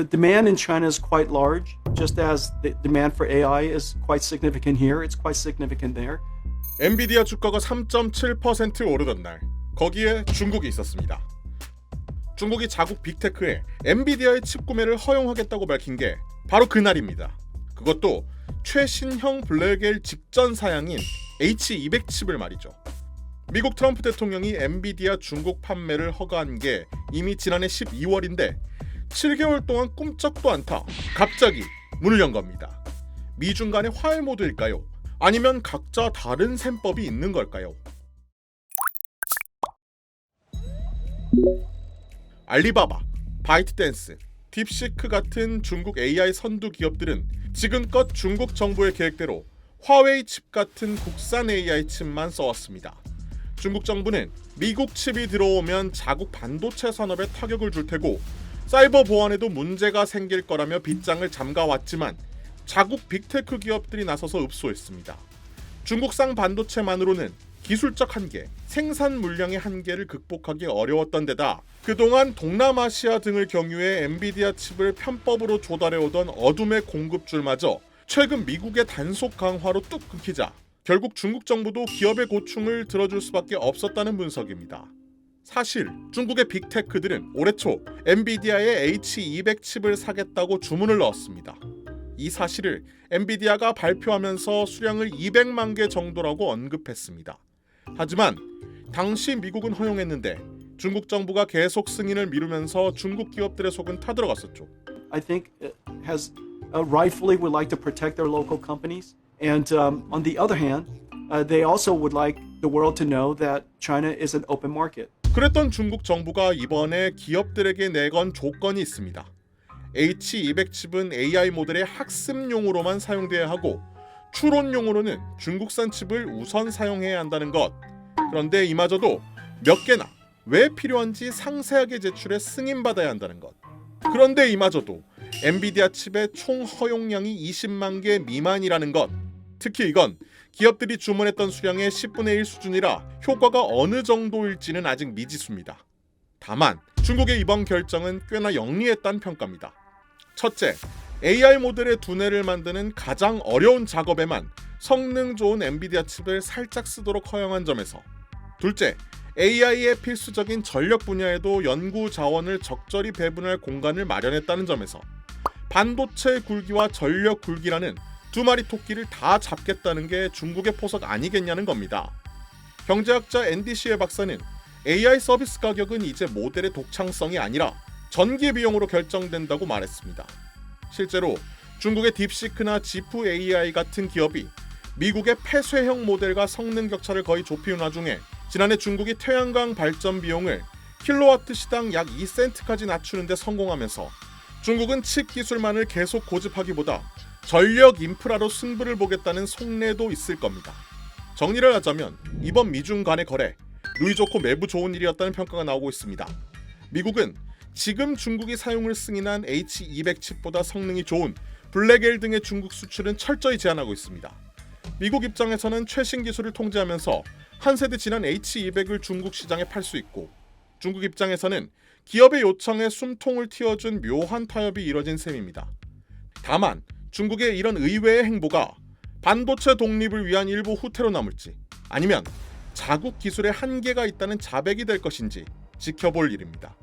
The demand in China is quite large, just as the demand for AI is quite significant here. It's quite significant there. 엔비디아 주가가 3.7% 오르던 날, 거기에 중국이 있었습니다. 중국이 자국 빅테크에 엔비디아의 칩 구매를 허용하겠다고 밝힌 게 바로 그날입니다. 그것도 최신형 블랙엘 직전 사양인 H200 칩을 말이죠. 미국 트럼프 대통령이 엔비디아 중국 판매를 허가한 게 이미 지난해 12월인데 7개월 동안 꿈쩍도 않다 갑자기 문을 연 겁니다. 미중 간의 화해 모드일까요? 아니면 각자 다른 셈법이 있는 걸까요? 알리바바, 바이트댄스, 딥시크 같은 중국 AI 선두 기업들은 지금껏 중국 정부의 계획대로 화웨이 칩 같은 국산 AI 칩만 써왔습니다. 중국 정부는 미국 칩이 들어오면 자국 반도체 산업에 타격을 줄 테고 사이버 보안에도 문제가 생길 거라며 빗장을 잠가왔지만 자국 빅테크 기업들이 나서서 읍소했습니다. 중국산 반도체만으로는 기술적 한계, 생산 물량의 한계를 극복하기 어려웠던 데다 그동안 동남아시아 등을 경유해 엔비디아 칩을 편법으로 조달해오던 어둠의 공급줄마저 최근 미국의 단속 강화로 뚝 끊기자 결국 중국 정부도 기업의 고충을 들어줄 수밖에 없었다는 분석입니다. 사실 중국의 빅테크들은 올해 초 엔비디아의 H200 칩을 사겠다고 주문을 넣었습니다. 이 사실을 엔비디아가 발표하면서 수량을 200만 개 정도라고 언급했습니다. 하지만 당시 미국은 허용했는데 중국 정부가 계속 승인을 미루면서 중국 기업들의 속은 타들어갔었죠. I think it has rightfully would like to protect their local companies, and on the other hand, they also would like the world to know that China is an open market. 그랬던 중국 정부가 이번에 기업들에게 내건 조건이 있습니다. H200 칩은 AI 모델의 학습용으로만 사용돼야 하고 추론용으로는 중국산 칩을 우선 사용해야 한다는 것. 그런데 이마저도 몇 개나 왜 필요한지 상세하게 제출해 승인받아야 한다는 것. 그런데 이마저도 엔비디아 칩의 총 허용량이 20만 개 미만이라는 것. 특히 이건 기업들이 주문했던 수량의 10분의 1 수준이라 효과가 어느 정도일지는 아직 미지수입니다. 다만 중국의 이번 결정은 꽤나 영리했다는 평가입니다. 첫째, AI 모델의 두뇌를 만드는 가장 어려운 작업에만 성능 좋은 엔비디아 칩을 살짝 쓰도록 허용한 점에서, 둘째, AI의 필수적인 전력 분야에도 연구 자원을 적절히 배분할 공간을 마련했다는 점에서 반도체 굴기와 전력 굴기라는 두 마리 토끼를 다 잡겠다는 게 중국의 포석 아니겠냐는 겁니다. 경제학자 앤디 시의 박사는 AI 서비스 가격은 이제 모델의 독창성이 아니라 전기 비용으로 결정된다고 말했습니다. 실제로 중국의 딥시크나 지프 AI 같은 기업이 미국의 폐쇄형 모델과 성능 격차를 거의 좁히는 와중에 지난해 중국이 태양광 발전 비용을 킬로와트 시당 약 2센트까지 낮추는 데 성공하면서 중국은 칩 기술만을 계속 고집하기보다 전력 인프라로 승부를 보겠다는 속내도 있을 겁니다. 정리를 하자면 이번 미중 간의 거래, 누이 좋고 매부 좋은 일이었다는 평가가 나오고 있습니다. 미국은 지금 중국이 사용을 승인한 H200 칩보다 성능이 좋은 블랙엘 등의 중국 수출은 철저히 제한하고 있습니다. 미국 입장에서는 최신 기술을 통제하면서 한 세대 지난 H200을 중국 시장에 팔 수 있고, 중국 입장에서는 기업의 요청에 숨통을 틔워준 묘한 타협이 이뤄진 셈입니다. 다만 중국의 이런 의외의 행보가 반도체 독립을 위한 일부 후퇴로 남을지 아니면 자국 기술에 한계가 있다는 자백이 될 것인지 지켜볼 일입니다.